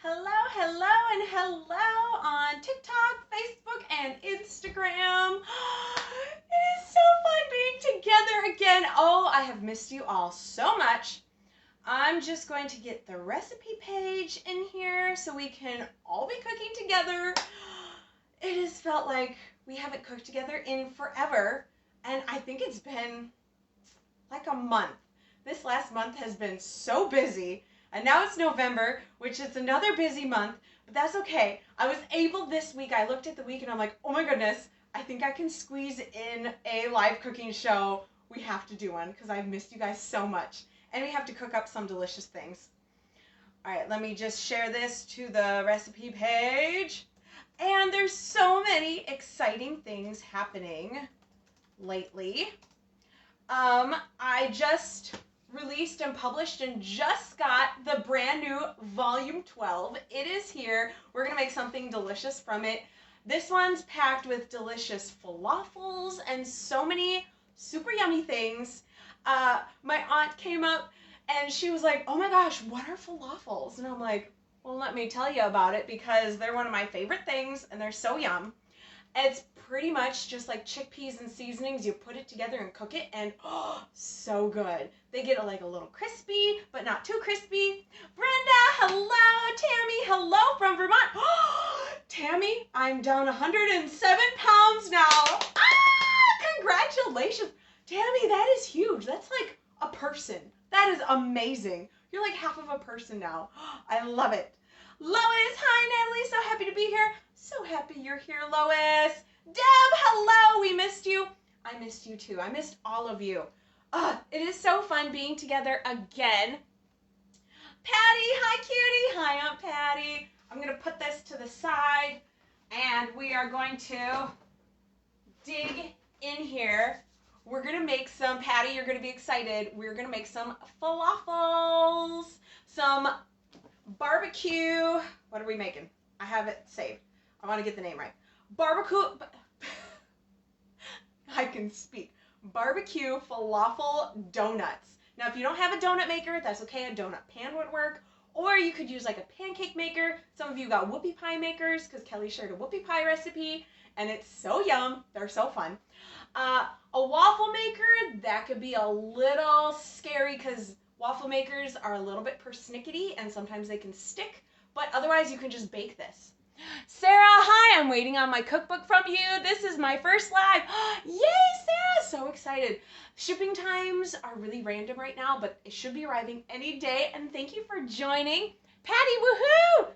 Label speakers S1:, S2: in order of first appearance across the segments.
S1: Hello, hello, and hello on TikTok, Facebook, and Instagram. It is so fun being together again. Oh, I have missed you all so much. I'm just going to get the recipe page in here so we can all be cooking together. It has felt like we haven't cooked together in forever, and I think it's been like a month. This last month has been so busy. And now it's November, which is another busy month, but that's okay. I was able this week, I looked at the week and I'm like, oh my goodness, I think I can squeeze in a live cooking show. We have to do one because I've missed you guys so much. And we have to cook up some delicious things. All right, let me just share this to the recipe page. And there's so many exciting things happening lately. I just released and published and just got the brand new volume 12. It is here. We're gonna make something delicious from it. This one's packed with delicious falafels and so many super yummy things. My aunt came up and she was like, oh my gosh, what are falafels? And I'm like, well, let me tell you about it because they're one of my favorite things and they're so yum. It's pretty much just like chickpeas and seasonings. You put it together and cook it, and oh, so good. They get like a little crispy, but not too crispy. Brenda, hello. Tammy, hello from Vermont. Tammy, I'm down 107 pounds now. Congratulations. Tammy, that is huge. That's like a person. That is amazing. You're like half of a person now. I love it. Lois, hi Natalie, so happy to be here. So happy you're here, Lois. Deb, hello, we missed you. I missed you too. I missed all of you. It is so fun being together again. Patty, hi cutie. Hi Aunt Patty. I'm going to put this to the side and we are going to dig in here. We're going to make some, Patty, you're going to be excited. We're going to make some falafels, some barbecue. What are we making? I have it saved. I want to get the name right. Barbecue. I can speak. Barbecue falafel donuts. Now, if you don't have a donut maker, that's okay. A donut pan would work. Or you could use like a pancake maker. Some of you got whoopie pie makers because Kelly shared a whoopie pie recipe. And it's so yum. They're so fun. A waffle maker, that could be a little scary because waffle makers are a little bit persnickety and sometimes they can stick, but otherwise you can just bake this. Sarah, hi, I'm waiting on my cookbook from you. This is my first live. Yay, Sarah, so excited. Shipping times are really random right now, but it should be arriving any day, and thank you for joining. Patty, woohoo!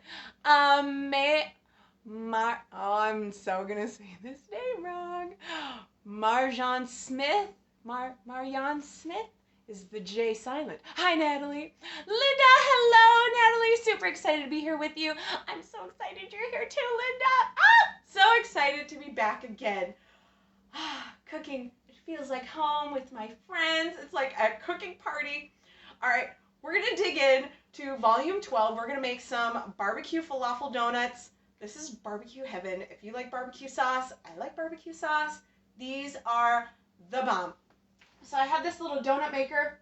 S1: I'm so gonna say this name wrong. Marjan Smith, Marjan Smith? Is the J silent? Hi, Natalie. Linda, hello, Natalie. Super excited to be here with you. I'm so excited you're here too, Linda. So excited to be back again. Cooking, it feels like home with my friends. It's like a cooking party. All right, we're gonna dig in to volume 12. We're gonna make some barbecue falafel donuts. This is barbecue heaven. If you like barbecue sauce, I like barbecue sauce. These are the bomb. So I have this little donut maker.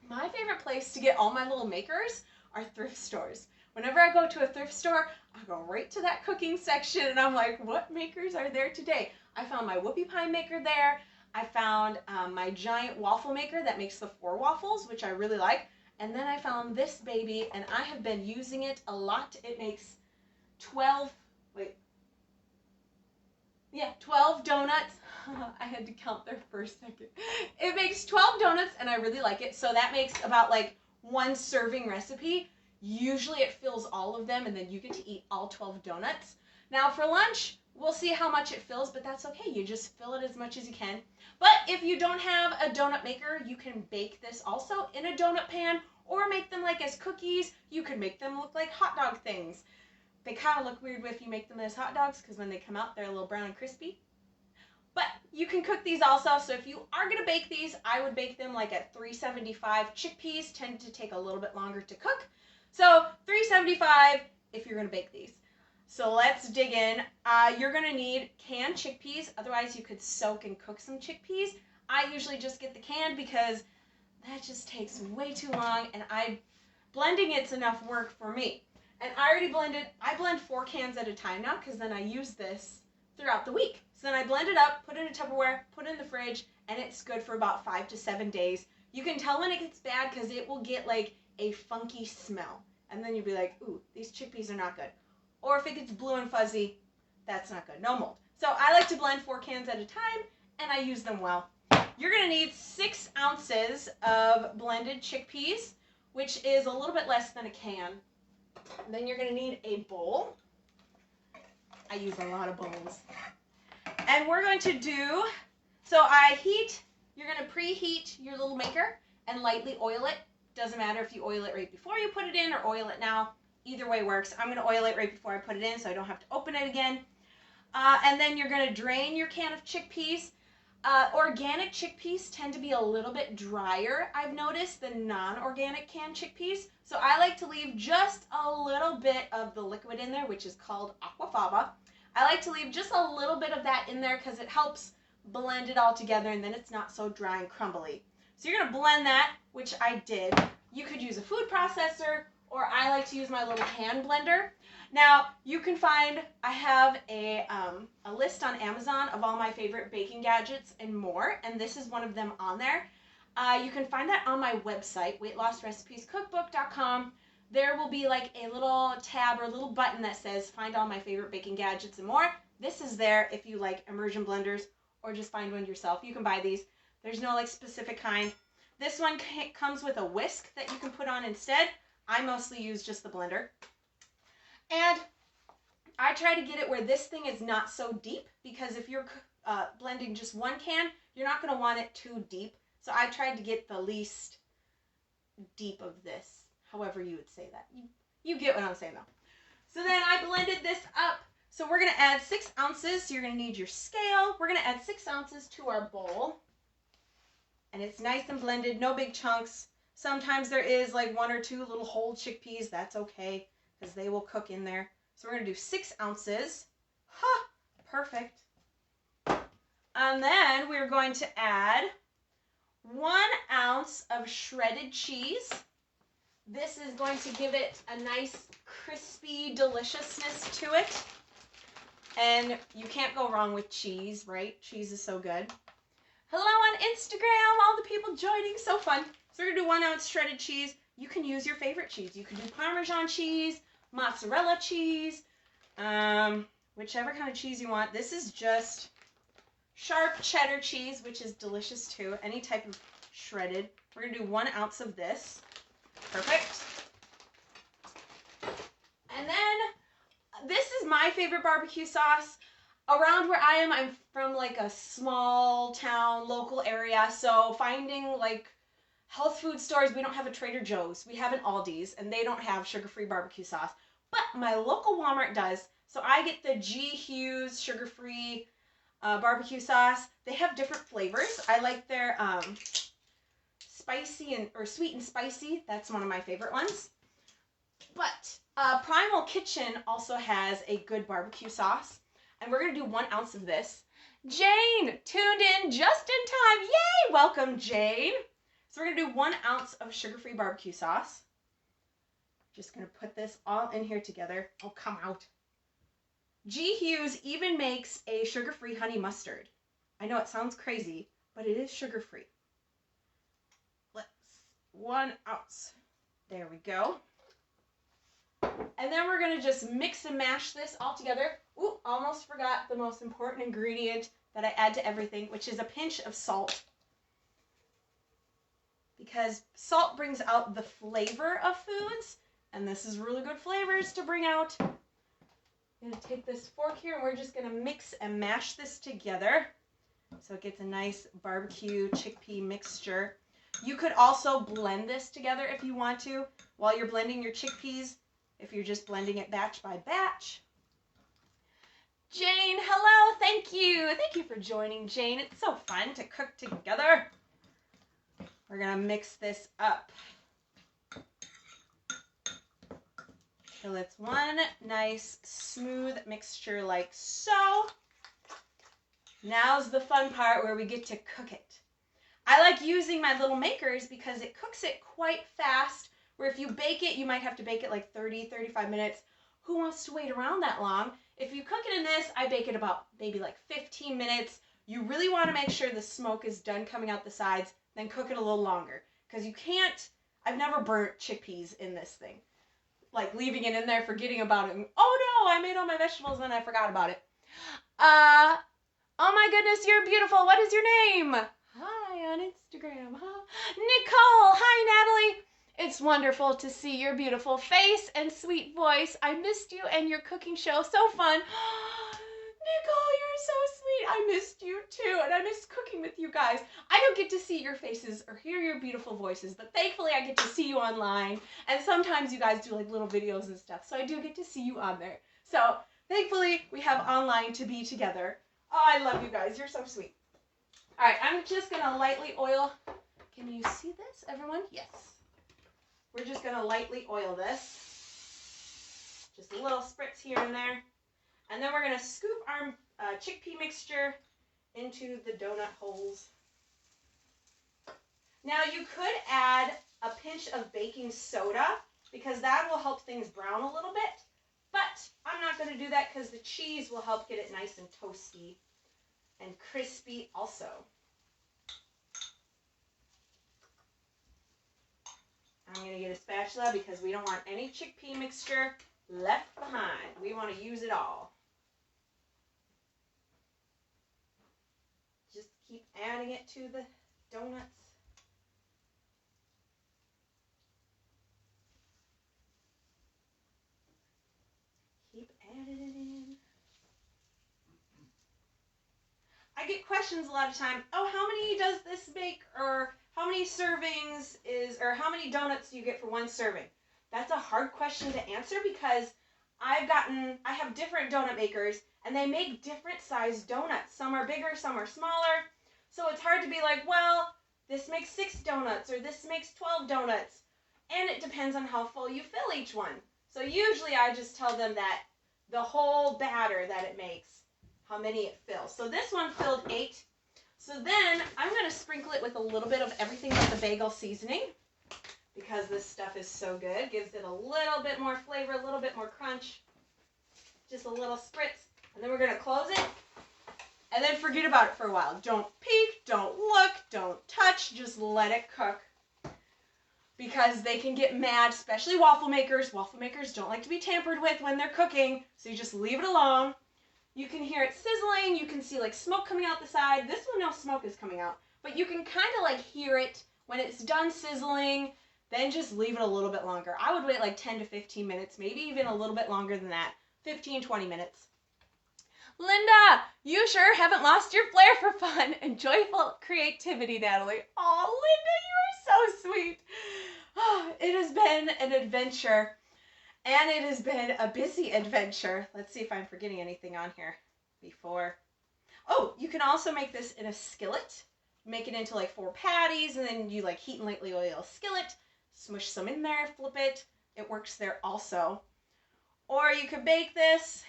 S1: My favorite place to get all my little makers are thrift stores. Whenever I go to a thrift store, I go right to that cooking section and I'm like, what makers are there today? I found my whoopie pie maker there. I found my giant waffle maker that makes the 4 waffles, which I really like. And then I found this baby and I have been using it a lot. It makes 12 donuts. I had to count there for a second. It makes 12 donuts and I really like it. So that makes about like 1 serving recipe. Usually it fills all of them and then you get to eat all 12 donuts. Now for lunch, we'll see how much it fills, but that's okay. You just fill it as much as you can. But if you don't have a donut maker, you can bake this also in a donut pan or make them like as cookies. You could make them look like hot dog things. They kind of look weird if you make them as hot dogs because when they come out, they're a little brown and crispy. But you can cook these also, so if you are going to bake these, I would bake them like at 375. Chickpeas tend to take a little bit longer to cook. So 375 if you're going to bake these. So let's dig in. You're going to need canned chickpeas, otherwise you could soak and cook some chickpeas. I usually just get the canned because that just takes way too long and blending it's enough work for me. And I blend 4 cans at a time now because then I use this throughout the week. So then I blend it up, put it in a Tupperware, put it in the fridge, and it's good for about 5 to 7 days. You can tell when it gets bad because it will get like a funky smell. And then you'll be like, ooh, these chickpeas are not good. Or if it gets blue and fuzzy, that's not good. No mold. So I like to blend 4 cans at a time, and I use them well. You're going to need 6 ounces of blended chickpeas, which is a little bit less than a can. Then you're going to need a bowl. I use a lot of bowls. And we're going to do, you're going to preheat your little maker and lightly oil it. Doesn't matter if you oil it right before you put it in or oil it now. Either way works. I'm going to oil it right before I put it in so I don't have to open it again. And then you're going to drain your can of chickpeas. Organic chickpeas tend to be a little bit drier, I've noticed, than non-organic canned chickpeas. So I like to leave just a little bit of the liquid in there, which is called aquafaba. I like to leave just a little bit of that in there because it helps blend it all together and then it's not so dry and crumbly. So you're going to blend that, which I did. You could use a food processor, or I like to use my little hand blender. Now, you can find, I have a list on Amazon of all my favorite baking gadgets and more, and this is one of them on there. You can find that on my website, weightlossrecipescookbook.com. There will be like a little tab or a little button that says find all my favorite baking gadgets and more. This is there if you like immersion blenders or just find one yourself. You can buy these. There's no like specific kind. This one comes with a whisk that you can put on instead. I mostly use just the blender. And I try to get it where this thing is not so deep, because if you're blending just 1 can, you're not going to want it too deep. So I tried to get the least deep of this, however you would say that. You get what I'm saying though. So then I blended this up. So we're going to add 6 ounces. So you're going to need your scale. We're going to add 6 ounces to our bowl. And it's nice and blended, no big chunks. Sometimes there is like 1 or 2 little whole chickpeas. That's okay, because they will cook in there. So we're going to do 6 ounces. Ha! Perfect. And then we're going to add 1 ounce of shredded cheese. This is going to give it a nice crispy deliciousness to it. And you can't go wrong with cheese, right? Cheese is so good. Hello on Instagram, all the people joining, so fun. So we're going to do 1 ounce shredded cheese. You can use your favorite cheese. You can do Parmesan cheese, mozzarella cheese, whichever kind of cheese you want. This is just sharp cheddar cheese, which is delicious too. Any type of shredded. We're going to do 1 ounce of this. Perfect. And then this is my favorite barbecue sauce. Around where I am, I'm from like a small town, local area, so finding like health food stores, we don't have a Trader Joe's, we have an Aldi's, and they don't have sugar-free barbecue sauce. But my local Walmart does, so I get the G. Hughes sugar-free barbecue sauce. They have different flavors. I like their spicy or sweet and spicy. That's one of my favorite ones. But Primal Kitchen also has a good barbecue sauce. And we're going to do 1 ounce of this. Jane tuned in just in time. Yay! Welcome, Jane. So we're going to do 1 ounce of sugar-free barbecue sauce. Just going to put this all in here together. Oh, come out. G. Hughes even makes a sugar-free honey mustard. I know it sounds crazy, but it is sugar-free. Let's 1 ounce. There we go. And then we're going to just mix and mash this all together. Ooh, almost forgot the most important ingredient that I add to everything, which is a pinch of salt. Because salt brings out the flavor of foods, and this is really good flavors to bring out. I'm going to take this fork here, and we're just going to mix and mash this together so it gets a nice barbecue chickpea mixture. You could also blend this together if you want to while you're blending your chickpeas, if you're just blending it batch by batch. Jane, hello, thank you. Thank you for joining, Jane. It's so fun to cook together. We're going to mix this up till it's one nice smooth mixture like so. Now's the fun part where we get to cook it. I like using my little makers because it cooks it quite fast Where if you bake it, you might have to bake it like 30, 35 minutes. Who wants to wait around that long? If you cook it in this, I bake it about maybe like 15 minutes. You really want to make sure the smoke is done coming out the sides, then cook it a little longer. Because you can't, I've never burnt chickpeas in this thing. Like leaving it in there, forgetting about it. And, oh no, I made all my vegetables and I forgot about it. Oh my goodness, you're beautiful. What is your name? Hi on Instagram. Nicole. Hi, Natalie. It's wonderful to see your beautiful face and sweet voice. I missed you and your cooking show. So fun. Nicole, you're so sweet. I missed you too, and I miss cooking with you guys. I don't get to see your faces or hear your beautiful voices, but thankfully I get to see you online, and sometimes you guys do like little videos and stuff, so I do get to see you on there. So thankfully we have online to be together. Oh, I love you guys. You're so sweet. All right, I'm just going to lightly oil. Can you see this, everyone? Yes. We're just going to lightly oil this. Just a little spritz here and there. And then we're going to scoop our chickpea mixture into the donut holes. Now you could add a pinch of baking soda because that will help things brown a little bit. But I'm not going to do that because the cheese will help get it nice and toasty and crispy also. I'm going to get a spatula because we don't want any chickpea mixture left behind. We want to use it all. Just keep adding it to the donuts. Keep adding it in. I get questions a lot of time, oh, how many does this make, or how many servings is, or how many donuts do you get for one serving? That's a hard question to answer because I have different donut makers and they make different sized donuts. Some are bigger, some are smaller. So it's hard to be like, well, this makes 6 donuts or this makes 12 donuts. And it depends on how full you fill each one. So usually I just tell them that the whole batter that it makes, how many it fills. So this one filled 8. So then I'm going to sprinkle it with a little bit of everything but the bagel seasoning because this stuff is so good. Gives it a little bit more flavor, a little bit more crunch. Just a little spritz. And then we're going to close it and then forget about it for a while. Don't peek, don't look, don't touch. Just let it cook because they can get mad, especially waffle makers. Waffle makers don't like to be tampered with when they're cooking, so you just leave it alone. You can hear it sizzling. You can see like smoke coming out the side. This one, no smoke is coming out. But you can kind of like hear it when it's done sizzling. Then just leave it a little bit longer. I would wait like 10 to 15 minutes, maybe even a little bit longer than that. 15, 20 minutes. Linda, you sure haven't lost your flair for fun and joyful creativity, Natalie. Oh, Linda, you are so sweet. Oh, it has been an adventure. And it has been a busy adventure. Let's see if I'm forgetting anything on here before. Oh, you can also make this in a skillet. Make it into like 4 patties, and then you like heat and lightly oil a skillet. Smush some in there, flip it. It works there also. Or you could bake this.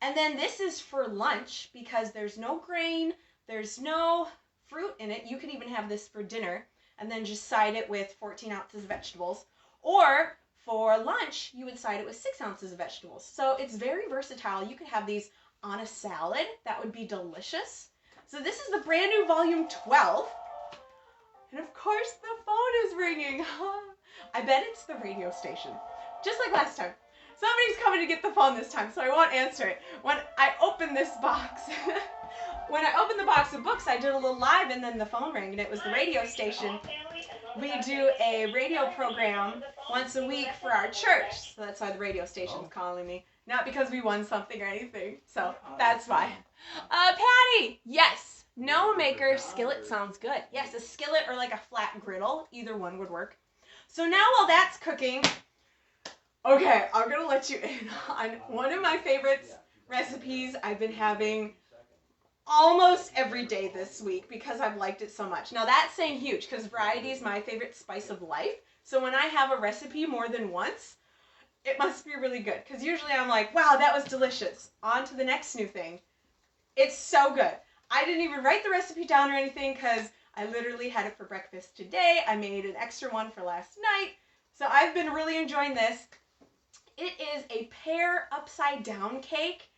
S1: And then this is for lunch because there's no grain, there's no fruit in it. You could even have this for dinner and then just side it with 14 ounces of vegetables. Or for lunch, you would side it with 6 ounces of vegetables. So it's very versatile. You could have these on a salad. That would be delicious. So this is the brand new volume 12. And of course the phone is ringing. I bet it's the radio station. Just like last time. Somebody's coming to get the phone this time, so I won't answer it. When I opened this box, when I opened the box of books, I did a little live and then the phone rang and it was the radio station. We do a radio program once a week for our church, so that's why the radio station's calling me. Not because we won something or anything, so that's why. Patty, yes, no maker, skillet sounds good. Yes, a skillet or like a flat griddle, either one would work. So now while that's cooking, okay, I'm gonna let you in on one of my favorite recipes I've been having almost every day this week because I've liked it so much. Now that's saying huge because variety is my favorite spice of life. So when I have a recipe more than once, it must be really good because usually I'm like, wow, that was delicious. On to the next new thing. It's so good. I didn't even write the recipe down or anything because I literally had it for breakfast today. I made an extra one for last night. So I've been really enjoying this. It is a pear upside down cake,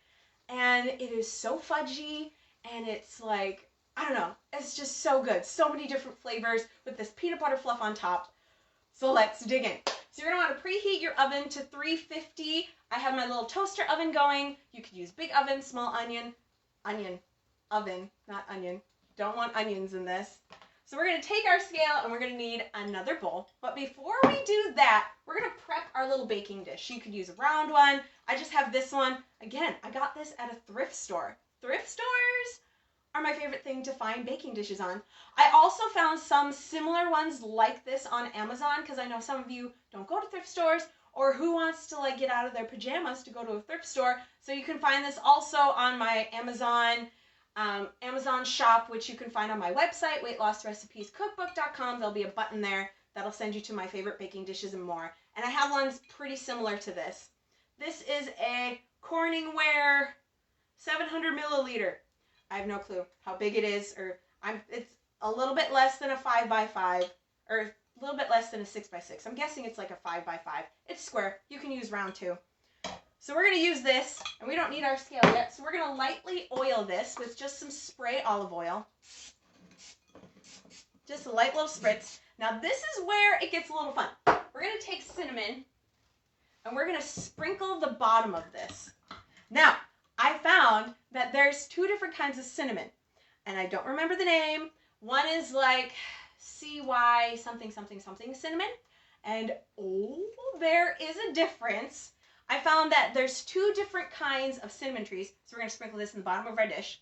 S1: and it is so fudgy, and it's like, I don't know, it's just so good. So many different flavors with this peanut butter fluff on top. So let's dig in. So you're gonna wanna preheat your oven to 350. I have my little toaster oven going. You could use big oven, small onion, oven, not onion. Don't want onions in this. So we're gonna take our scale and we're gonna need another bowl. But before we do that, we're gonna prep our little baking dish. You could use a round one. I just have this one. Again, I got this at a thrift store. Thrift stores are my favorite thing to find baking dishes on. I also found some similar ones like this on Amazon because I know some of you don't go to thrift stores, or who wants to like get out of their pajamas to go to a thrift store. So you can find this also on my Amazon shop, which you can find on my website, weightlossrecipescookbook.com. There'll be a button there that'll send you to my favorite baking dishes and more. And I have ones pretty similar to this. This is a Corningware 700 milliliter. I have no clue how big it is, or it's a little bit less than a 5x5, or a little bit less than a 6x6. I'm guessing it's like a 5x5. It's square. You can use round too. So we're going to use this, and we don't need our scale yet, so we're going to lightly oil this with just some spray olive oil. Just a light little spritz. Now this is where it gets a little fun. We're going to take cinnamon, and we're going to sprinkle the bottom of this. Now, I found that there's two different kinds of cinnamon, and I don't remember the name. One is like CY something something something cinnamon, and oh, there is a difference. I found that there's two different kinds of cinnamon trees, so we're going to sprinkle this in the bottom of our dish.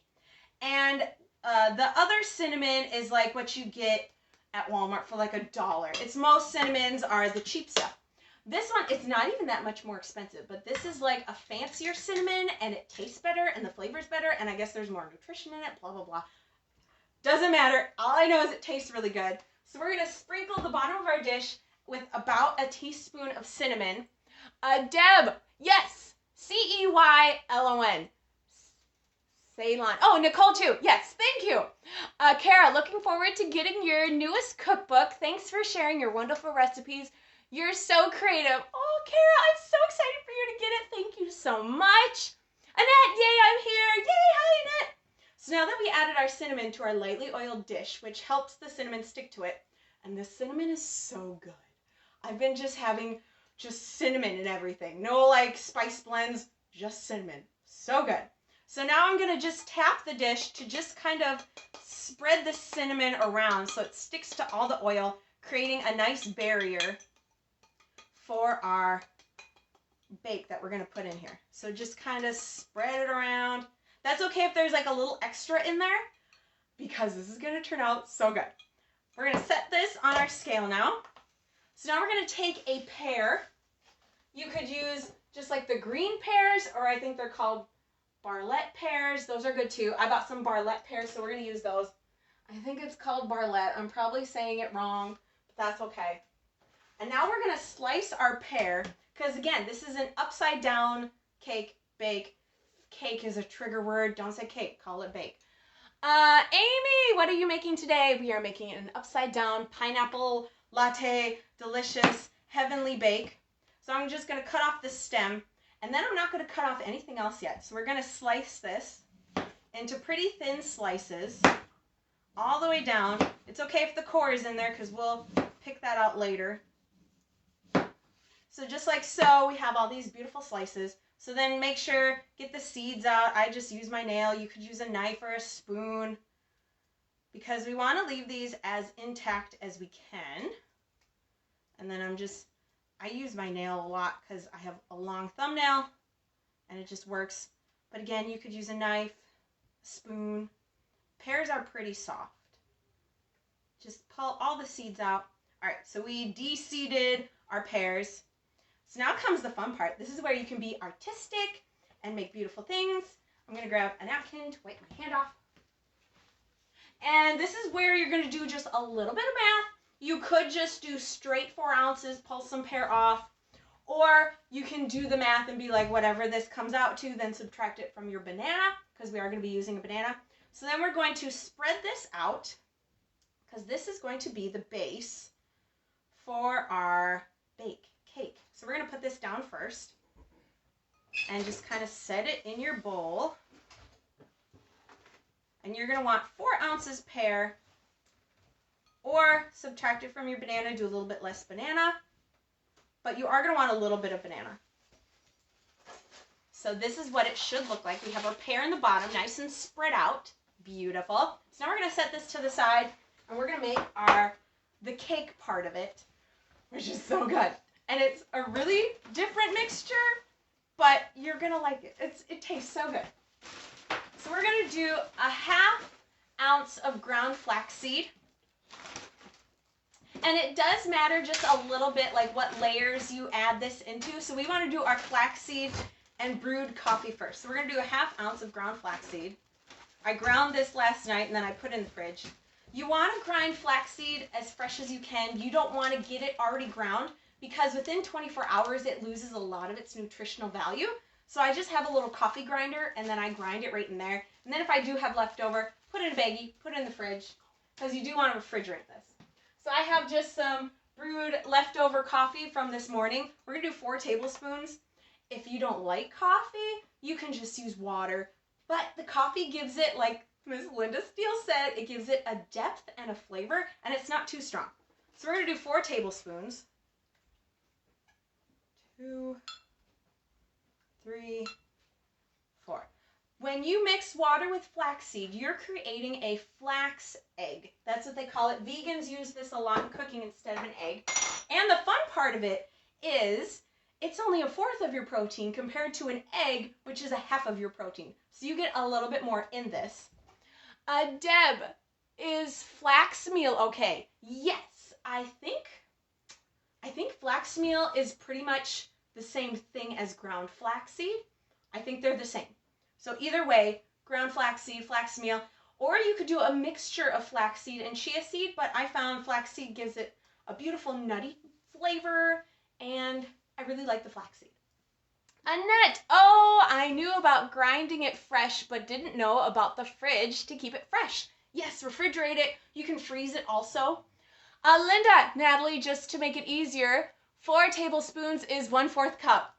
S1: And the other cinnamon is like what you get at Walmart for like $1. It's most cinnamons are the cheap stuff. This one, it's not even that much more expensive, but this is like a fancier cinnamon, and it tastes better, and the flavor's better, and I guess there's more nutrition in it, blah, blah, blah. Doesn't matter. All I know is it tastes really good. So we're going to sprinkle the bottom of our dish with about a teaspoon of cinnamon. Deb, yes, Ceylon. Ceylon. Oh, Nicole too. Yes, thank you. Kara, looking forward to getting your newest cookbook. Thanks for sharing your wonderful recipes. You're so creative. Oh, Kara, I'm so excited for you to get it. Thank you so much. Annette, yay, I'm here. Yay, hi, Annette. So now that we added our cinnamon to our lightly oiled dish, which helps the cinnamon stick to it, and the cinnamon is so good. I've been just having cinnamon and everything. No like spice blends, just cinnamon. So good. So now I'm going to just tap the dish to just kind of spread the cinnamon around so it sticks to all the oil, creating a nice barrier for our bake that we're going to put in here. So just kind of spread it around. That's okay if there's like a little extra in there, because this is going to turn out so good. We're going to set this on our scale now. So now we're going to take a pear. You could use just like the green pears, or I think they're called Barlette pears. Those are good too. I bought some Barlette pears, so we're going to use those. I think it's called Barlette. I'm probably saying it wrong, but that's okay. And now we're going to slice our pear, because again, this is an upside down cake, bake. Cake is a trigger word. Don't say cake, call it bake. Amy, what are you making today? We are making an upside down pineapple latte, delicious, heavenly bake. So I'm just going to cut off the stem, and then I'm not going to cut off anything else yet. So we're going to slice this into pretty thin slices all the way down. It's okay if the core is in there, because we'll pick that out later. So just like so, we have all these beautiful slices. So then make sure, get the seeds out. I just use my nail. You could use a knife or a spoon, because we want to leave these as intact as we can. And then I use my nail a lot because I have a long thumbnail and it just works. But again, you could use a knife, a spoon. Pears are pretty soft. Just pull all the seeds out. All right, so we de-seeded our pears. So now comes the fun part. This is where you can be artistic and make beautiful things. I'm going to grab a napkin to wipe my hand off. And this is where you're going to do just a little bit of math. You could just do straight 4 ounces, pull some pear off, or you can do the math and be like, whatever this comes out to, then subtract it from your banana, because we are going to be using a banana. So then we're going to spread this out, because this is going to be the base for our bake cake. So we're going to put this down first and just kind of set it in your bowl. And you're going to want 4 ounces pear, or subtract it from your banana, do a little bit less banana, but you are going to want a little bit of banana. So this is what it should look like. We have our pear in the bottom, nice and spread out. Beautiful. So now we're going to set this to the side, and we're going to make the cake part of it, which is so good. And it's a really different mixture, but you're going to like it. It tastes so good. So we're going to do a 1/2 ounce of ground flaxseed. And it does matter just a little bit like what layers you add this into. So we want to do our flaxseed and brewed coffee first. So we're going to do a 1/2 ounce of ground flaxseed. I ground this last night and then I put it in the fridge. You want to grind flaxseed as fresh as you can. You don't want to get it already ground because within 24 hours it loses a lot of its nutritional value. So I just have a little coffee grinder and then I grind it right in there. And then if I do have leftover, put it in a baggie, put it in the fridge, because you do want to refrigerate this. So I have just some brewed leftover coffee from this morning. We're going to do 4 tablespoons. If you don't like coffee, you can just use water. But the coffee gives it, like Miss Linda Steele said, it gives it a depth and a flavor, and it's not too strong. So we're going to do 4 tablespoons. 2, 3, 4. When you mix water with flaxseed, you're creating a flax egg. That's what they call it. Vegans use this a lot in cooking instead of an egg. And the fun part of it is it's only 1/4 of your protein compared to an egg, which is 1/2 of your protein. So you get a little bit more in this. Deb, is flax meal okay? Yes, I think flax meal is pretty much the same thing as ground flaxseed. I think they're the same. So either way, ground flaxseed, flax meal, or you could do a mixture of flaxseed and chia seed, but I found flaxseed gives it a beautiful nutty flavor, and I really like the flaxseed. Annette, oh, I knew about grinding it fresh, but didn't know about the fridge to keep it fresh. Yes, refrigerate it. You can freeze it also. Linda, Natalie, just to make it easier, 4 tablespoons is 1/4 cup.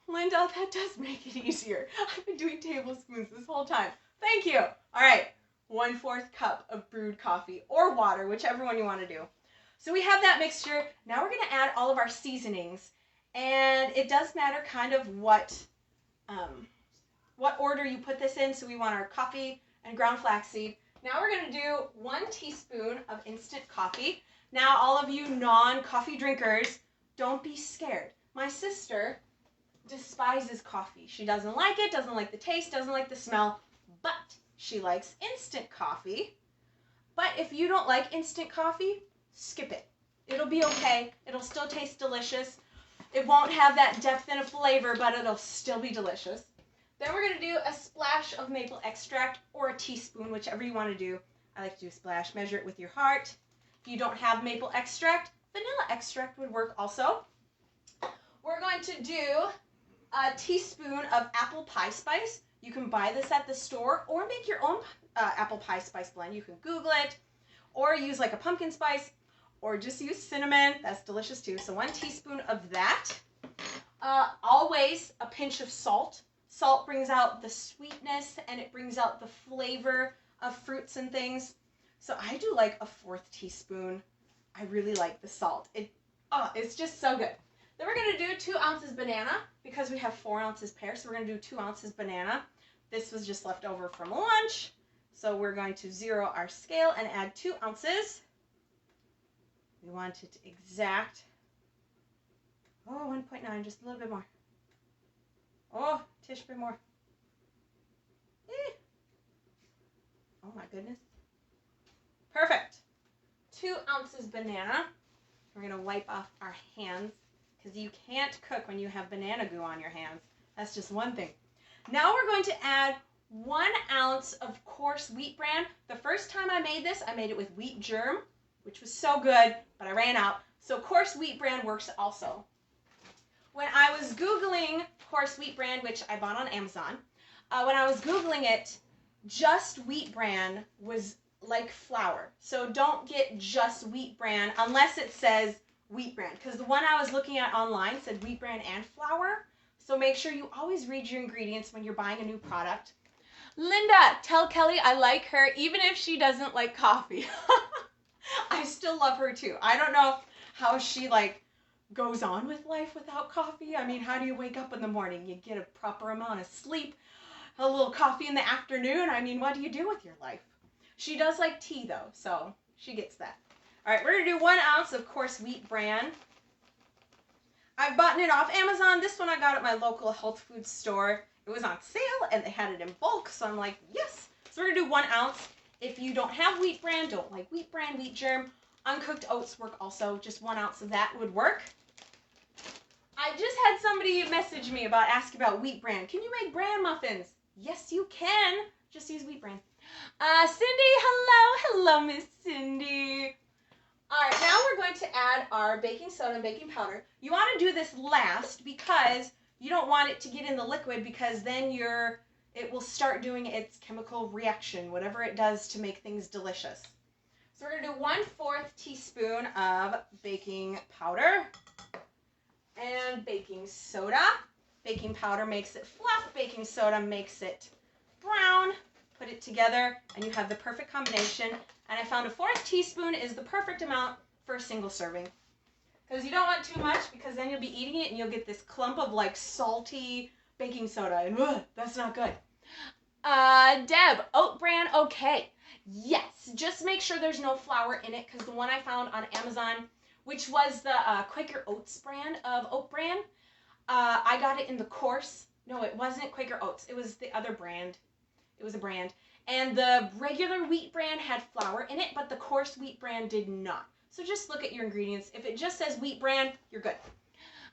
S1: Linda, that does make it easier. I've been doing tablespoons this whole time. Thank you. All right, 1/4 cup of brewed coffee or water, whichever one you want to do. So we have that mixture. Now we're going to add all of our seasonings. And it does matter kind of what order you put this in. So we want our coffee and ground flaxseed. Now we're going to do 1 teaspoon of instant coffee. Now all of you non-coffee drinkers, don't be scared. My sister despises coffee. She doesn't like it, doesn't like the taste, doesn't like the smell, but she likes instant coffee. But if you don't like instant coffee, skip it. It'll be okay. It'll still taste delicious. It won't have that depth and a flavor, but it'll still be delicious. Then we're going to do a splash of maple extract or a teaspoon, whichever you want to do. I like to do a splash. Measure it with your heart. If you don't have maple extract, vanilla extract would work also. We're going to do a teaspoon of apple pie spice. You can buy this at the store or make your own apple pie spice blend. You can Google it or use like a pumpkin spice or just use cinnamon. That's delicious too. So 1 teaspoon of that. Always a pinch of salt. Salt brings out the sweetness and it brings out the flavor of fruits and things. So I do like a 1/4 teaspoon. I really like the salt. It's just so good. Then we're going to do 2 ounces banana because we have 4 ounces pear. So we're going to do 2 ounces banana. This was just left over from lunch. So we're going to zero our scale and add 2 ounces. We want it exact. 1.9, just a little bit more. Tish, bit more. Oh my goodness. Perfect. 2 ounces banana. We're going to wipe off our hands because you can't cook when you have banana goo on your hands. That's just one thing. Now we're going to add 1 ounce of coarse wheat bran. The first time I made this, I made it with wheat germ, which was so good, but I ran out. So coarse wheat bran works also. When I was Googling coarse wheat bran, which I bought on Amazon, when I was Googling it, just wheat bran was like flour. So don't get just wheat bran unless it says wheat bran, because the one I was looking at online said wheat bran and flour. So make sure you always read your ingredients when you're buying a new product. Linda, tell Kelly I like her even if she doesn't like coffee. I still love her too. I don't know how she like goes on with life without coffee. I mean, how do you wake up in the morning? You get a proper amount of sleep, a little coffee in the afternoon. I mean, what do you do with your life? She does like tea though, so she gets that. All right, we're gonna do 1 ounce of coarse wheat bran. I've bought it off Amazon. This one I got at my local health food store. It was on sale and they had it in bulk, so I'm like, yes. So we're gonna do 1 ounce. If you don't have wheat bran, don't like wheat bran, wheat germ, uncooked oats work also. Just 1 ounce of that would work. I just had somebody message me about asking about wheat bran. Can you make bran muffins? Yes, you can. Just use wheat bran. Cindy, hello, Miss Cindy. All right, now we're going to add our baking soda and baking powder. You want to do this last because you don't want it to get in the liquid, because then it will start doing its chemical reaction, whatever it does to make things delicious. So we're going to do 1/4 teaspoon of baking powder and baking soda. Baking powder makes it fluff, baking soda makes it brown. Put it together and you have the perfect combination. And I found 1/4 teaspoon is the perfect amount for a single serving. Because you don't want too much, because then you'll be eating it and you'll get this clump of like salty baking soda, and that's not good. Deb, oat bran okay. Yes, just make sure there's no flour in it, because the one I found on Amazon, which was the Quaker Oats brand of oat bran, I got it in the coarse. No, it wasn't Quaker Oats. It was the other brand. It was a brand. And the regular wheat bran had flour in it, but the coarse wheat bran did not. So just look at your ingredients. If it just says wheat bran, you're good.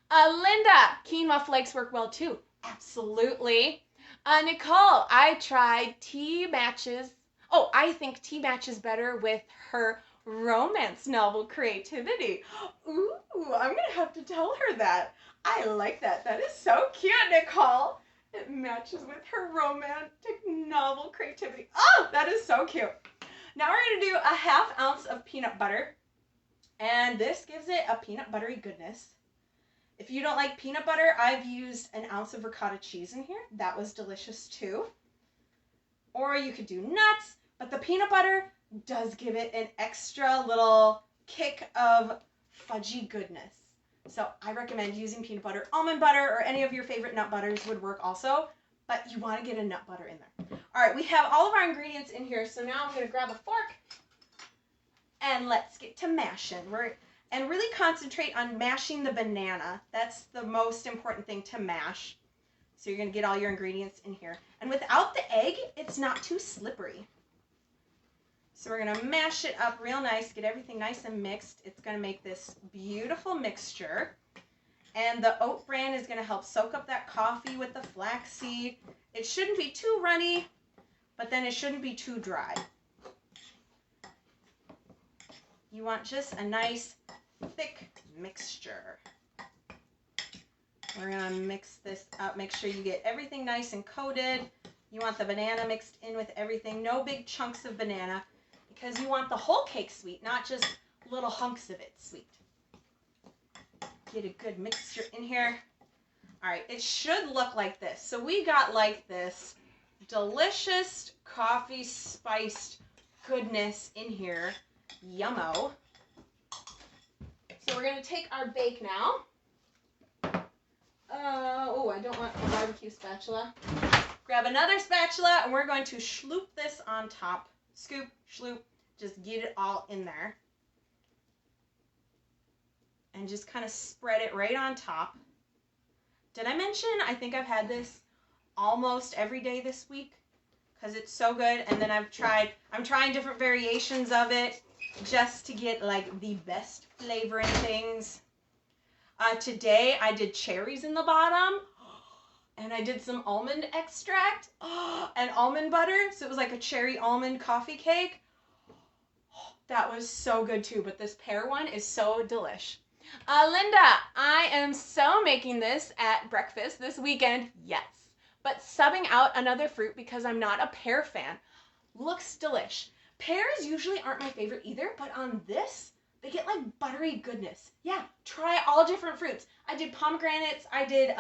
S1: Linda, quinoa flakes work well too. Absolutely. Nicole, I tried tea matches. Oh, I think tea matches better with her romance novel creativity. Ooh, I'm going to have to tell her that. I like that. That is so cute, Nicole. It matches with her romantic novel creativity. Oh, that is so cute. Now we're going to do 1/2 ounce of peanut butter. And this gives it a peanut buttery goodness. If you don't like peanut butter, I've used 1 ounce of ricotta cheese in here. That was delicious too. Or you could do nuts, but the peanut butter does give it an extra little kick of fudgy goodness. So I recommend using peanut butter. Almond butter or any of your favorite nut butters would work also, but you want to get a nut butter in there. All right, we have all of our ingredients in here, so now I'm going to grab a fork and let's get to mashing. And really concentrate on mashing the banana. That's the most important thing to mash. So you're going to get all your ingredients in here. And without the egg, it's not too slippery. So we're going to mash it up real nice, get everything nice and mixed. It's going to make this beautiful mixture. And the oat bran is going to help soak up that coffee with the flaxseed. It shouldn't be too runny, but then it shouldn't be too dry. You want just a nice, thick mixture. We're going to mix this up. Make sure you get everything nice and coated. You want the banana mixed in with everything. No big chunks of banana, because you want the whole cake sweet, not just little hunks of it sweet. Get a good mixture in here. All right, it should look like this. So we got like this delicious coffee spiced goodness in here. Yummo. So we're going to take our bake now. Oh, I don't want a barbecue spatula. Grab another spatula and we're going to sloop this on top. Scoop, sloop, just get it all in there. And just kind of spread it right on top. Did I mention I think I've had this almost every day this week? Because it's so good. And then I'm trying different variations of it just to get like the best flavor in things. Today I did cherries in the bottom. And I did some almond extract and almond butter. So it was like a cherry almond coffee cake. That was so good too. But this pear one is so delish. Linda, I am so making this at breakfast this weekend. Yes. But subbing out another fruit because I'm not a pear fan. Looks delish. Pears usually aren't my favorite either. But on this, They get like buttery goodness. Yeah, try all different fruits. I did pomegranates. I did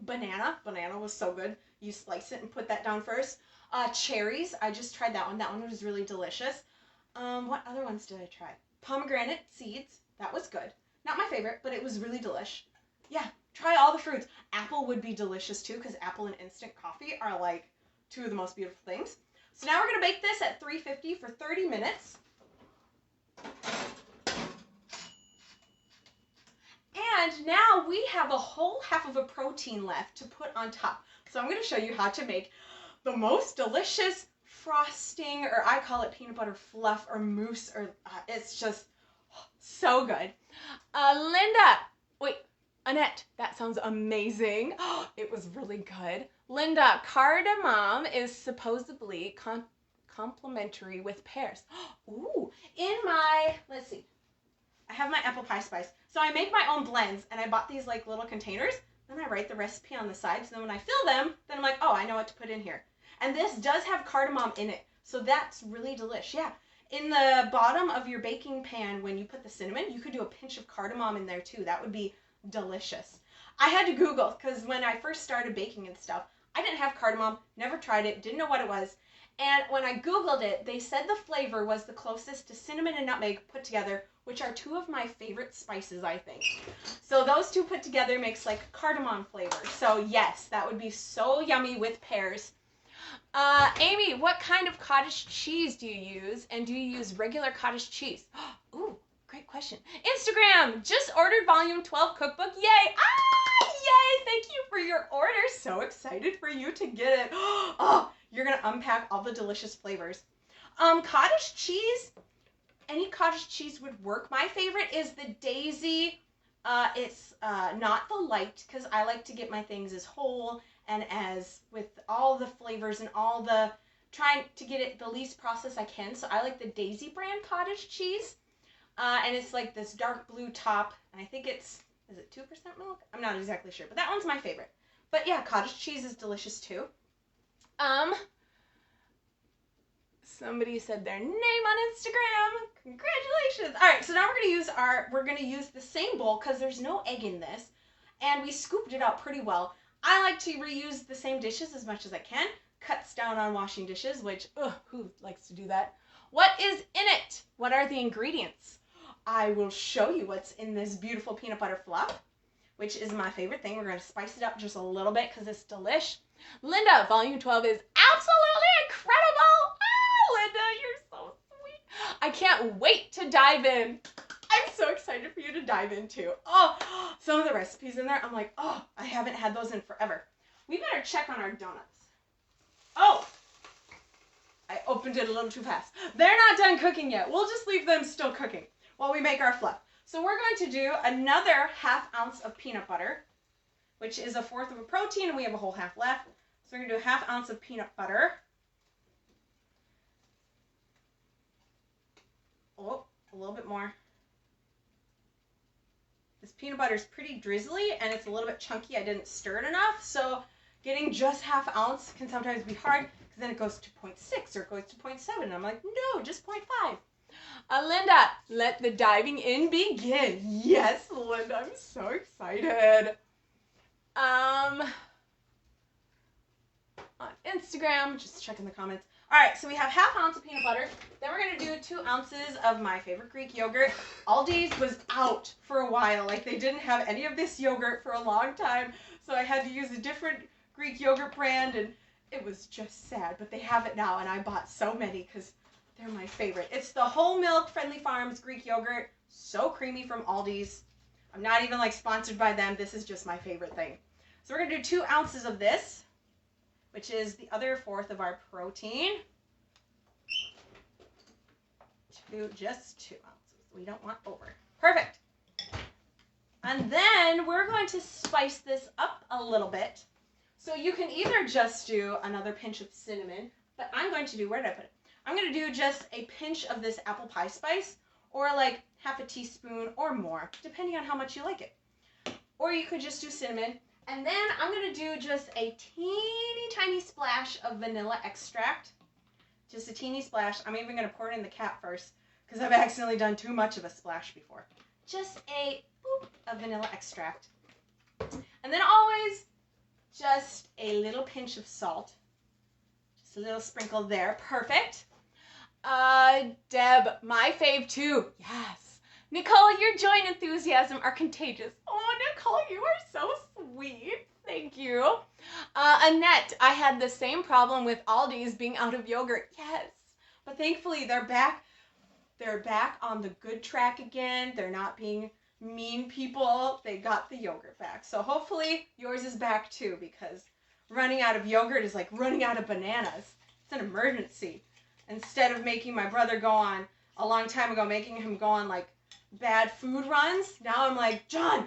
S1: banana. Banana was so good. You slice it and put that down first. Cherries. I just tried that one. That one was really delicious. What other ones did I try? Pomegranate seeds. That was good. Not my favorite, but it was really delish. Yeah, try all the fruits. Apple would be delicious too, because apple and instant coffee are like two of the most beautiful things. So now we're going to bake this at 350 for 30 minutes. And now we have a whole half of a protein left to put on top. So I'm going to show you how to make the most delicious frosting, or I call it peanut butter fluff or mousse, or it's just so good. Annette, that sounds amazing. It was really good. Linda, cardamom is supposedly complementary with pears. Ooh, let's see. I have my apple pie spice. So I make my own blends, and I bought these like little containers. Then I write the recipe on the side, so then when I fill them, then I'm like, oh, I know what to put in here. And this does have cardamom in it, so that's really delish. Yeah, in the bottom of your baking pan, when you put the cinnamon, you could do a pinch of cardamom in there too. That would be delicious. I had to Google, because when I first started baking and stuff, I didn't have cardamom, never tried it, didn't know what it was. And when I Googled it, they said the flavor was the closest to cinnamon and nutmeg put together, which are two of my favorite spices, I think. So those two put together makes like cardamom flavor. So yes, that would be so yummy with pears. Amy, what kind of cottage cheese do you use? And do you use regular cottage cheese? Ooh, great question. Instagram, just ordered volume 12 cookbook. Yay! Yay! Thank you for your order. So excited for you to get it. Oh, you're going to unpack all the delicious flavors. Cottage cheese, any cottage cheese would work. My favorite is the Daisy. It's not the light, because I like to get my things as whole and as with all the flavors and all the trying to get it the least processed I can. So I like the Daisy brand cottage cheese. And it's like this dark blue top, and I think is it 2% milk? I'm not exactly sure, but that one's my favorite. But yeah, cottage cheese is delicious too. Somebody said their name on Instagram. Congratulations. All right, so now we're going to use the same bowl, because there's no egg in this, and we scooped it out pretty well. I like to reuse the same dishes as much as I can. Cuts down on washing dishes, which, who likes to do that? What is in it? What are the ingredients? I will show you what's in this beautiful peanut butter fluff, which is my favorite thing. We're going to spice it up just a little bit because it's delish. Linda, volume 12 is absolutely incredible. Linda, you're so sweet. I can't wait to dive in. I'm so excited for you to dive into. Oh, some of the recipes in there, I'm like, oh, I haven't had those in forever. We better check on our donuts. Oh, I opened it a little too fast. They're not done cooking yet. We'll just leave them still cooking while we make our fluff. So we're going to do another 1/2 ounce of peanut butter, which is 1/4 of a protein, and we have a whole half left. So we're going to do 1/2 ounce of peanut butter. Oh, a little bit more. This peanut butter is pretty drizzly, and it's a little bit chunky. I didn't stir it enough, so getting just 1/2 ounce can sometimes be hard, because then it goes to 0.6 or it goes to 0.7. And I'm like, no, just 0.5. Linda, let the diving in begin. Yes, Linda, I'm so excited. On Instagram, just checking the comments. All right, so we have 1/2 ounce of peanut butter. Then we're going to do 2 ounces of my favorite Greek yogurt. Aldi's was out for a while. Like, they didn't have any of this yogurt for a long time, so I had to use a different Greek yogurt brand, and it was just sad. But they have it now, and I bought so many because they're my favorite. It's the whole milk Friendly Farms Greek yogurt. So creamy from Aldi's. I'm not even like sponsored by them. This is just my favorite thing. So we're going to do 2 ounces of this, which is the other 1/4 of our protein. Just 2 ounces. We don't want over. Perfect. And then we're going to spice this up a little bit. So you can either just do another pinch of cinnamon, but I'm going to do, where did I put it? I'm going to do just a pinch of this apple pie spice, or like 1/2 teaspoon or more, depending on how much you like it. Or you could just do cinnamon. And then I'm going to do just a teeny tiny splash of vanilla extract. Just a teeny splash. I'm even going to pour it in the cap first, because I've accidentally done too much of a splash before. Just a boop of vanilla extract. And then always just a little pinch of salt. Just a little sprinkle there. Perfect. Deb, my fave too. Yes. Nicole, your joy and enthusiasm are contagious. Oh, Nicole, you are so sweet. Thank you. Annette, I had the same problem with Aldi's being out of yogurt. Yes. But thankfully, they're back. They're back on the good track again. They're not being mean people. They got the yogurt back. So hopefully yours is back too, because running out of yogurt is like running out of bananas. It's an emergency. Instead of making my brother go on, a long time ago, making him go on like bad food runs, now I'm like, John,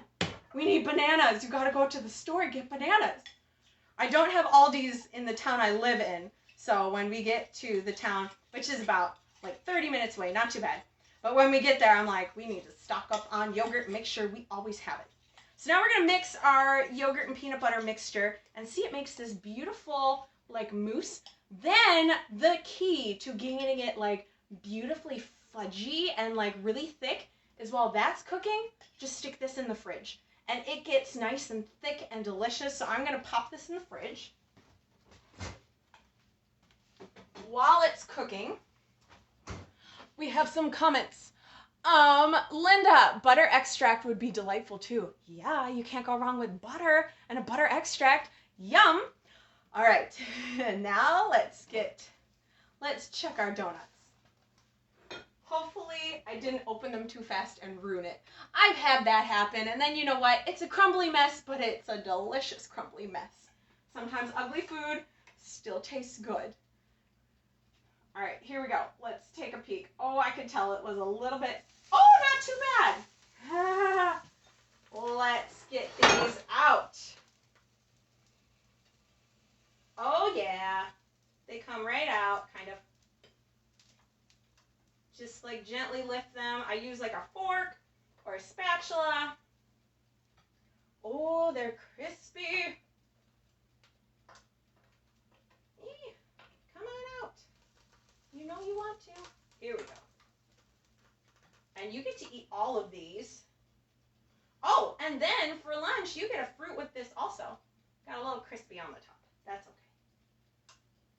S1: we need bananas. You got to go to the store and get bananas. I don't have Aldi's in the town I live in. So when we get to the town, which is about like 30 minutes away, not too bad. But when we get there, I'm like, we need to stock up on yogurt and make sure we always have it. So now we're going to mix our yogurt and peanut butter mixture and see it makes this beautiful like mousse. Then the key to getting it like beautifully fudgy and like really thick is while that's cooking, just stick this in the fridge. And it gets nice and thick and delicious. So I'm going to pop this in the fridge. While it's cooking, we have some comments. Linda, butter extract would be delightful too. Yeah, you can't go wrong with butter and a butter extract. Yum. All right, now let's check our donuts. Hopefully I didn't open them too fast and ruin it. I've had that happen, and then you know what? It's a crumbly mess, but it's a delicious crumbly mess. Sometimes ugly food still tastes good. All right, here we go. Let's take a peek. Oh, I could tell it was a little bit, oh, not too bad. Let's get these out. Oh, yeah. They come right out, kind of. Just like gently lift them. I use like a fork or a spatula. Oh, they're crispy. Come on out. You know you want to. Here we go. And you get to eat all of these. Oh, and then for lunch, you get a fruit with this also. Got a little crispy on the top. That's okay.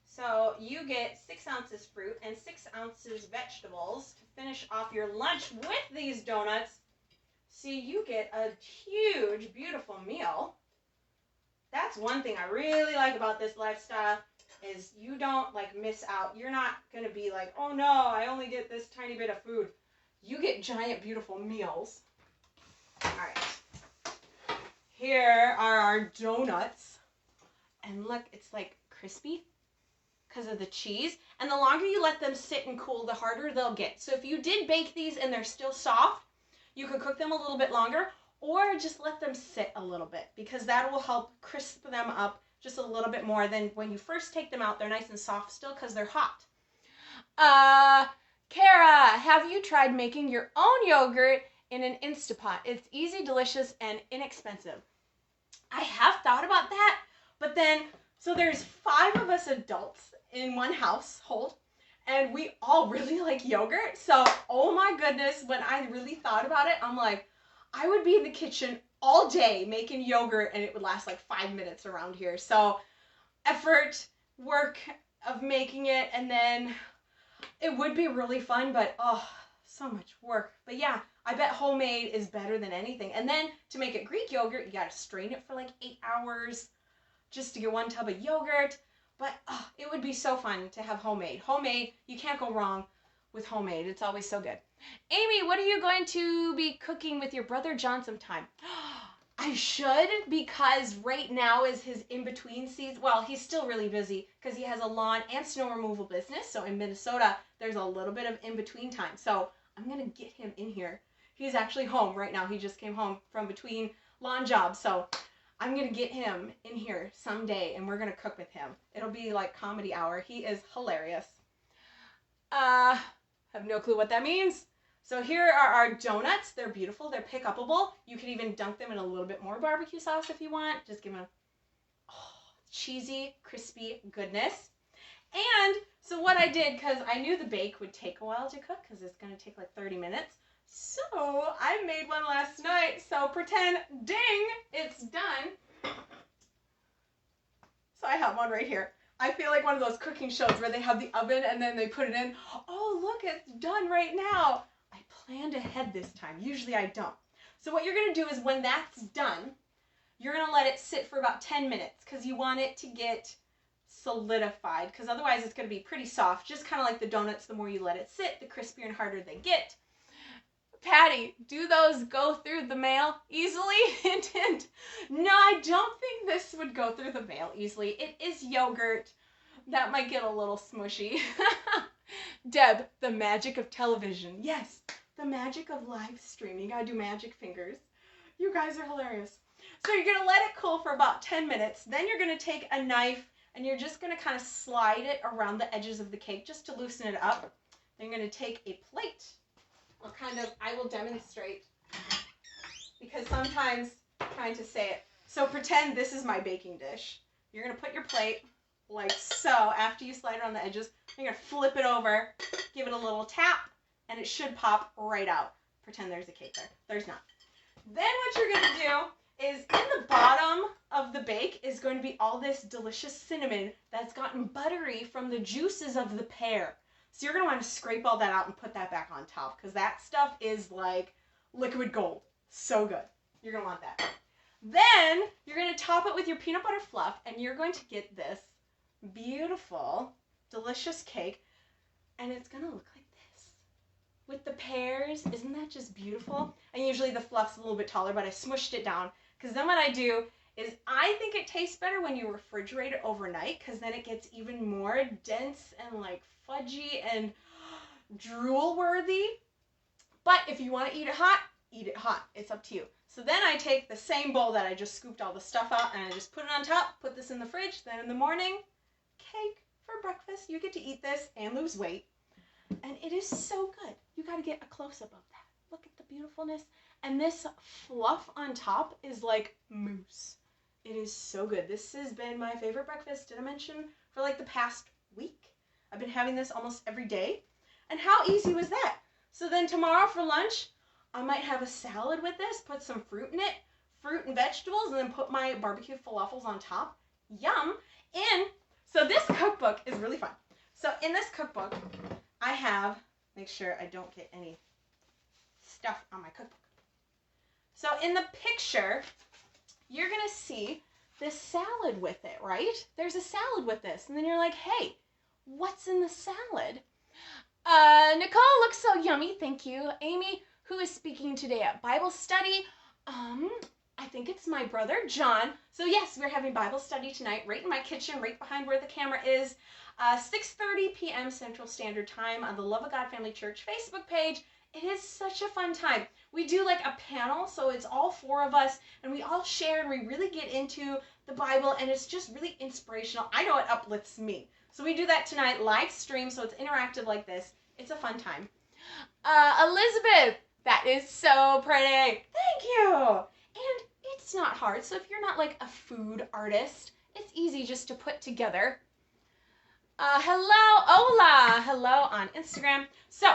S1: So you get 6 ounces fruit and 6 ounces vegetables to finish off your lunch with these donuts. See, you get a huge, beautiful meal. That's one thing I really like about this lifestyle is you don't like miss out. You're not going to be like, oh no, I only get this tiny bit of food. You get giant, beautiful meals. All right. Here are our donuts. And look, it's like crispy because of the cheese. And the longer you let them sit and cool, the harder they'll get. So if you did bake these and they're still soft, you could cook them a little bit longer or just let them sit a little bit because that will help crisp them up just a little bit more than when you first take them out. They're nice and soft still because they're hot. Kara, have you tried making your own yogurt in an Instapot? It's easy, delicious, and inexpensive. I have thought about that, but then, so there's 5 of us adults in one household, and we all really like yogurt. So, oh my goodness, when I really thought about it, I'm like, I would be in the kitchen all day making yogurt and it would last like 5 minutes around here. So effort, work of making it, and then it would be really fun, but oh, so much work. But yeah, I bet homemade is better than anything. And then to make it Greek yogurt, you gotta strain it for like 8 hours just to get 1 tub of yogurt. But oh, it would be so fun to have homemade. Homemade, you can't go wrong with homemade. It's always so good. Amy, what are you going to be cooking with your brother John sometime? I should, because right now is his in-between season. Well, he's still really busy because he has a lawn and snow removal business. So in Minnesota, there's a little bit of in-between time. So I'm going to get him in here. He's actually home right now. He just came home from between lawn jobs. So I'm going to get him in here someday and we're going to cook with him. It'll be like comedy hour. He is hilarious. Have no clue what that means. So here are our donuts. They're beautiful. They're pick-upable. You can even dunk them in a little bit more barbecue sauce if you want. Just give them a cheesy, crispy goodness. And So what I did, because I knew the bake would take a while to cook, because it's going to take like 30 minutes. So I made one last night. So pretend, ding, it's done. So I have one right here. I feel like one of those cooking shows where they have the oven and then they put it in. Oh, look, it's done right now. I planned ahead this time. Usually I don't. So what you're going to do is when that's done, you're going to let it sit for about 10 minutes because you want it to get solidified, because otherwise it's going to be pretty soft. Just kind of like the donuts, the more you let it sit, the crispier and harder they get. Patty, do those go through the mail easily? Hint, hint. No, I don't think this would go through the mail easily. It is yogurt. That might get a little smushy. Deb, the magic of television. Yes, the magic of live streaming. You gotta do magic fingers. You guys are hilarious. So you're gonna let it cool for about 10 minutes. Then you're gonna take a knife and you're just gonna kind of slide it around the edges of the cake just to loosen it up. Then you're gonna take a plate. I will demonstrate because sometimes I'm trying to say it. So pretend this is my baking dish. You're going to put your plate like so after you slide it on the edges. You're going to flip it over, give it a little tap, and it should pop right out. Pretend there's a cake there. There's not. Then what you're going to do is in the bottom of the bake is going to be all this delicious cinnamon that's gotten buttery from the juices of the pear. So you're going to want to scrape all that out and put that back on top because that stuff is like liquid gold. So good. You're going to want that. Then you're going to top it with your peanut butter fluff and you're going to get this beautiful, delicious cake. And it's going to look like this. With the pears, isn't that just beautiful? And usually the fluff's a little bit taller, but I smushed it down because then what I do is I think it tastes better when you refrigerate it overnight because then it gets even more dense and like fudgy and drool worthy. But if you want to eat it hot, eat it hot. It's up to you. So then I take the same bowl that I just scooped all the stuff out and I just put it on top, put this in the fridge. Then in the morning, cake for breakfast. You get to eat this and lose weight. And it is so good. You got to get a close-up of that. Look at the beautifulness. And this fluff on top is like mousse. It is so good. This has been my favorite breakfast, did I mention, for like the past week. I've been having this almost every day. And how easy was that? So then tomorrow for lunch, I might have a salad with this, put some fruit in it, fruit and vegetables, and then put my barbecue falafels on top. Yum. And so this cookbook is really fun. So in this cookbook, I have, make sure I don't get any stuff on my cookbook. So in the picture, you're going to see this salad with it, right? There's a salad with this. And then you're like, hey, what's in the salad? Nicole looks so yummy. Thank you. Amy, who is speaking today at Bible study? I think it's my brother, John. So yes, we're having Bible study tonight right in my kitchen, right behind where the camera is. 6:30 p.m. Central Standard Time on the Love of God Family Church Facebook page. It is such a fun time. We do like a panel, so it's all four of us, and we all share, and we really get into the Bible, and it's just really inspirational. I know it uplifts me. So we do that tonight, live stream, so it's interactive like this. It's a fun time. Elizabeth, that is so pretty. Thank you. And it's not hard, so if you're not like a food artist, it's easy just to put together. Hello, hola, hello on Instagram. So,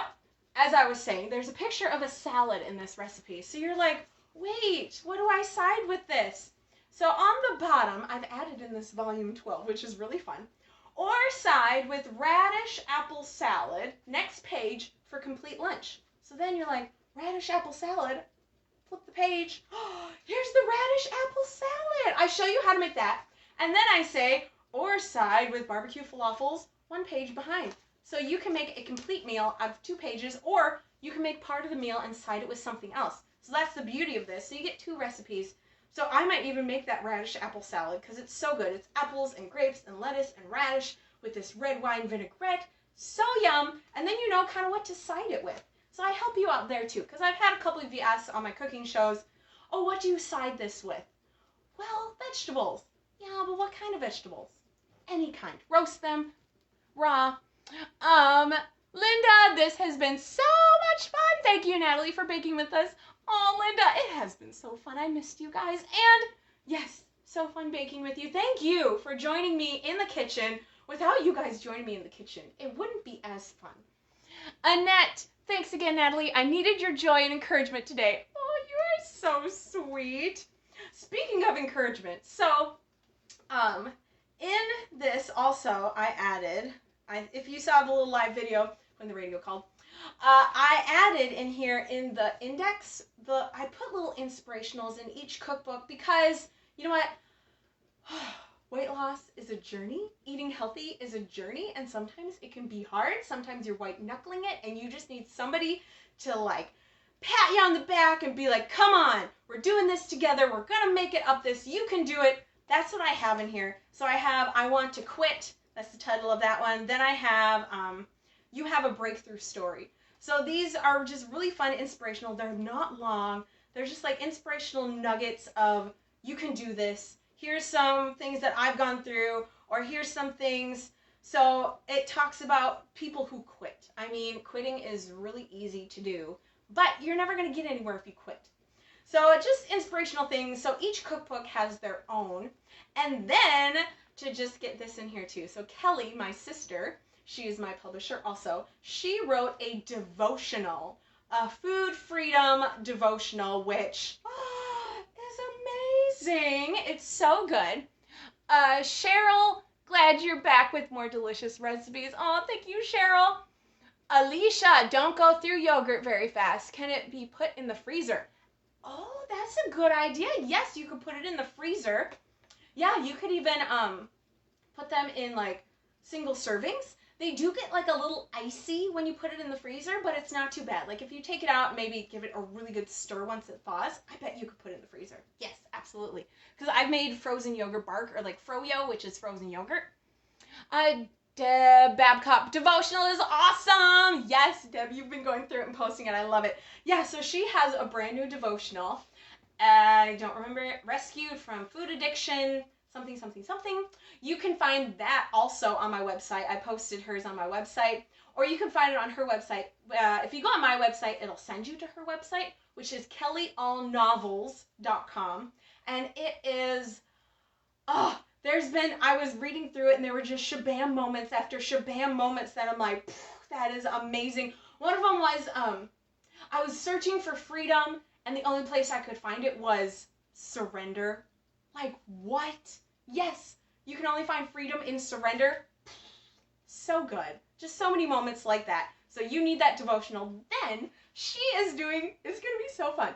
S1: as I was saying, there's a picture of a salad in this recipe. So you're like, wait, what do I side with this? So on the bottom, I've added in this volume 12, which is really fun. Or side with radish apple salad, next page for complete lunch. So then you're like, radish apple salad, flip the page. Oh, here's the radish apple salad. I show you how to make that. And then I say, or side with barbecue falafels, one page behind. So you can make a complete meal out of 2 pages, or you can make part of the meal and side it with something else. So that's the beauty of this. So you get 2 recipes. So I might even make that radish apple salad because it's so good. It's apples and grapes and lettuce and radish with this red wine vinaigrette. So yum. And then you know kind of what to side it with. So I help you out there too, because I've had a couple of you ask on my cooking shows, oh, what do you side this with? Well, vegetables. Yeah, but what kind of vegetables? Any kind. Roast them, raw. Linda, this has been so much fun. Thank you, Natalie, for baking with us. Oh, Linda, it has been so fun. I missed you guys. And yes, so fun baking with you. Thank you for joining me in the kitchen without you guys joining me in the kitchen, it wouldn't be as fun. Annette, thanks again, Natalie. I needed your joy and encouragement today. Oh, you are so sweet. Speaking of encouragement, so, in this also I added, if you saw the little live video when the radio called, I added in here in the index, I put little inspirationals in each cookbook because, you know what, weight loss is a journey, eating healthy is a journey, and sometimes it can be hard, sometimes you're white knuckling it, and you just need somebody to like pat you on the back and be like, come on, we're doing this together, we're gonna make it up this, you can do it. That's what I have in here. So I have I Want to Quit, that's the title of that one. Then I have You Have a Breakthrough Story. So these are just really fun, inspirational. They're not long. They're just like inspirational nuggets of you can do this. Here's some things that I've gone through, or here's some things. So it talks about people who quit. I mean, quitting is really easy to do, but you're never going to get anywhere if you quit. So it's just inspirational things. So each cookbook has their own. And then to just get this in here too. So Kelly, my sister, she is my publisher also, she wrote a devotional, a food freedom devotional, which is amazing. It's so good. Cheryl, glad you're back with more delicious recipes. Oh, thank you, Cheryl. Alicia, don't go through yogurt very fast. Can it be put in the freezer? Oh, that's a good idea. Yes, you could put it in the freezer. Yeah, you could even put them in like single servings. They do get like a little icy when you put it in the freezer, but it's not too bad. Like if you take it out, maybe give it a really good stir once it thaws, I bet you could put it in the freezer. Yes, absolutely. Because I've made frozen yogurt bark, or like froyo, which is frozen yogurt. Deb Babcock devotional is awesome. Yes, Deb, you've been going through it and posting it. I love it. Yeah, so she has a brand new devotional. I don't remember it. Rescued from Food Addiction, something, something, something. You can find that also on my website. I posted hers on my website, or you can find it on her website. If you go on my website, it'll send you to her website, which is kellyallnovels.com. And it is, I was reading through it and there were just shabam moments after shabam moments that I'm like, that is amazing. One of them was, I was searching for freedom and the only place I could find it was surrender. Like, what? Yes, you can only find freedom in surrender. So good. Just so many moments like that. So you need that devotional. Then she is doing, it's going to be so fun.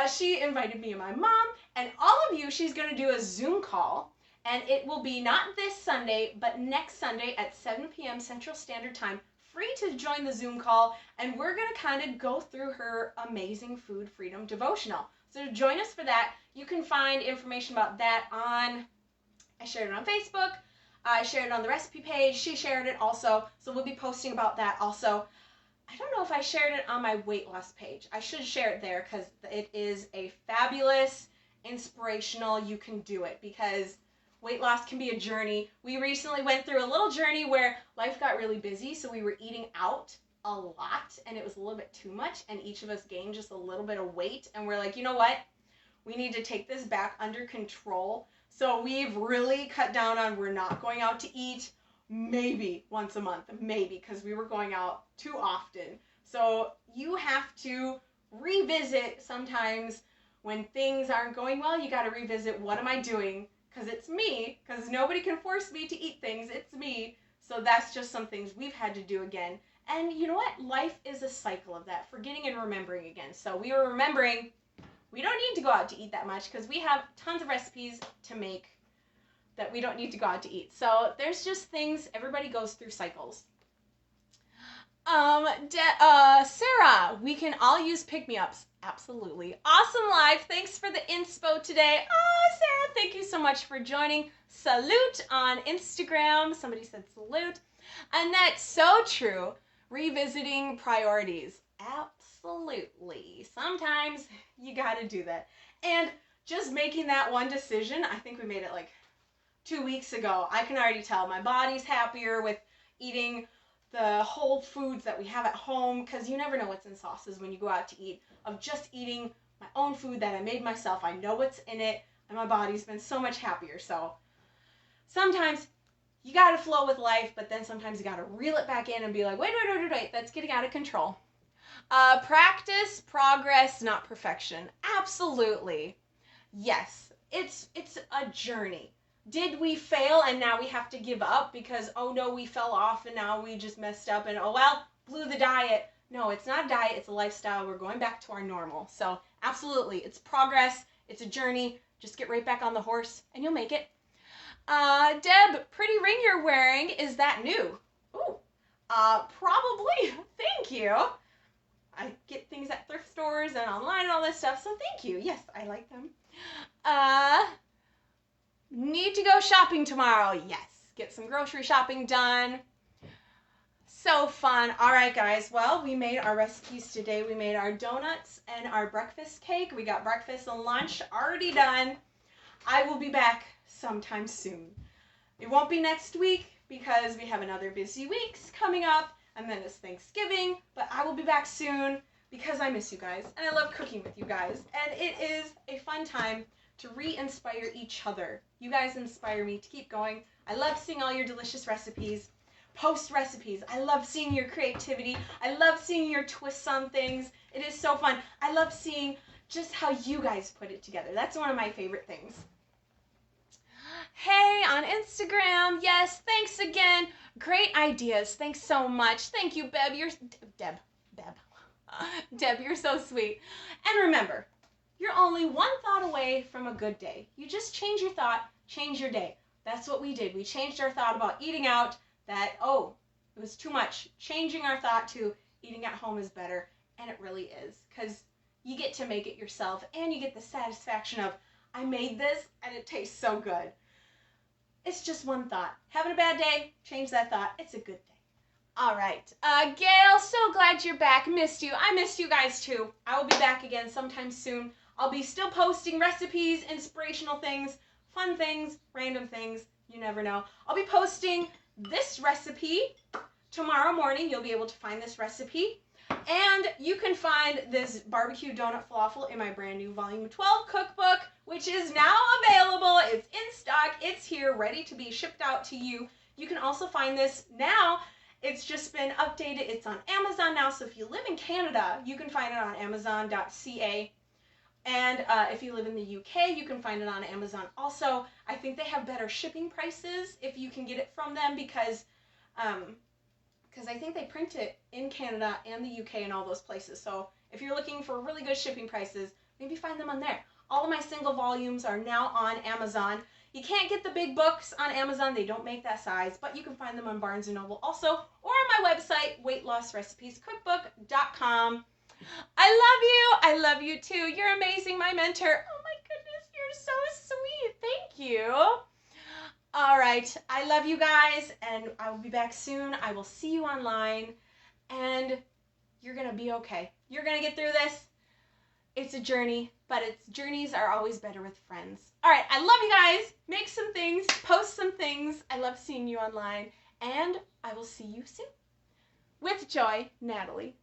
S1: She invited me and my mom and all of you, she's going to do a Zoom call. And it will be not this Sunday, but next Sunday at 7 p.m. Central Standard Time. Free to join the Zoom call. And we're going to kind of go through her amazing food freedom devotional. So join us for that. You can find information about that on, I shared it on Facebook. I shared it on the recipe page. She shared it also. So we'll be posting about that also. I don't know if I shared it on my weight loss page. I should share it there because it is a fabulous, inspirational, you can do it, because weight loss can be a journey. We recently went through a little journey where life got really busy, so we were eating out a lot, and it was a little bit too much, and each of us gained just a little bit of weight, and we're like, you know what? We need to take this back under control. So we've really cut down on, we're not going out to eat maybe once a month, maybe, because we were going out too often. So you have to revisit sometimes when things aren't going well. You got to revisit, what am I doing? Because it's me, because nobody can force me to eat things. It's me. So that's just some things we've had to do again. And you know what? Life is a cycle of that, forgetting and remembering again. So we were remembering we don't need to go out to eat that much because we have tons of recipes to make that we don't need to go out to eat. So there's just things, everybody goes through cycles. Sarah, we can all use pick-me-ups. Absolutely. Awesome live. Thanks for the inspo today. Oh, Sarah, thank you so much for joining. Salute on Instagram. Somebody said salute. And that's so true. Revisiting priorities. Absolutely. Sometimes you got to do that. And just making that one decision, I think we made it like 2 weeks ago. I can already tell my body's happier with eating the whole foods that we have at home, because you never know what's in sauces when you go out to eat. Of just eating my own food that I made myself. I know what's in it, and my body's been so much happier. So sometimes you got to flow with life, but then sometimes you got to reel it back in and be like, wait, that's getting out of control. Practice, progress, not perfection. Absolutely. Yes, it's a journey. Did we fail and now we have to give up because, oh no, we fell off and now we just messed up and, oh well, blew the diet. No, it's not a diet, it's a lifestyle. We're going back to our normal. So absolutely, it's progress, it's a journey. Just get right back on the horse and you'll make it. Deb, pretty ring you're wearing, is that new? Ooh, probably. Thank you. I get things at thrift stores and online and all this stuff, so thank you. Yes, I like them. Need to go shopping tomorrow. Yes, get some grocery shopping done. So fun. All right, guys. Well, we made our recipes today. We made our donuts and our breakfast cake. We got breakfast and lunch already done. I will be back sometime soon. It won't be next week because we have another busy weeks coming up, and then it's Thanksgiving, but I will be back soon because I miss you guys, and I love cooking with you guys, and it is a fun time to re-inspire each other. You guys inspire me to keep going. I love seeing all your delicious recipes. Post recipes. I love seeing your creativity. I love seeing your twists on things. It is so fun. I love seeing just how you guys put it together. That's one of my favorite things. Hey, on Instagram. Yes, thanks again. Great ideas. Thanks so much. Thank you, Beb. Deb, you're so sweet. And remember, you're only one thought away from a good day. You just change your thought, change your day. That's what we did. We changed our thought about eating out, that, oh, it was too much. Changing our thought to eating at home is better, and it really is, because you get to make it yourself, and you get the satisfaction of, I made this, and it tastes so good. It's just one thought. Having a bad day, change that thought. It's a good day. All right. Gail, so glad you're back. Missed you. I missed you guys too. I will be back again sometime soon. I'll be still posting recipes, inspirational things, fun things, random things. You never know. I'll be posting this recipe tomorrow morning. You'll be able to find this recipe. And you can find this barbecue donut falafel in my brand new Volume 12 cookbook, which is now available. It's in stock. It's here, ready to be shipped out to you. You can also find this now. It's just been updated. It's on Amazon now. So if you live in Canada, you can find it on Amazon.ca. And if you live in the UK, you can find it on Amazon also. I think they have better shipping prices if you can get it from them because I think they print it in Canada and the UK and all those places. So if you're looking for really good shipping prices, maybe find them on there. All of my single volumes are now on Amazon. You can't get the big books on Amazon. They don't make that size, but you can find them on Barnes & Noble also, or on my website, weightlossrecipescookbook.com. I love you too. You're amazing, my mentor. Oh my goodness, you're so sweet. Thank you. All right, I love you guys, and I will be back soon. I will see you online, and you're gonna be okay. You're gonna get through this. It's a journey, but journeys are always better with friends. All right, I love you guys. Make some things, post some things. I love seeing you online, and I will see you soon. With joy, Natalie.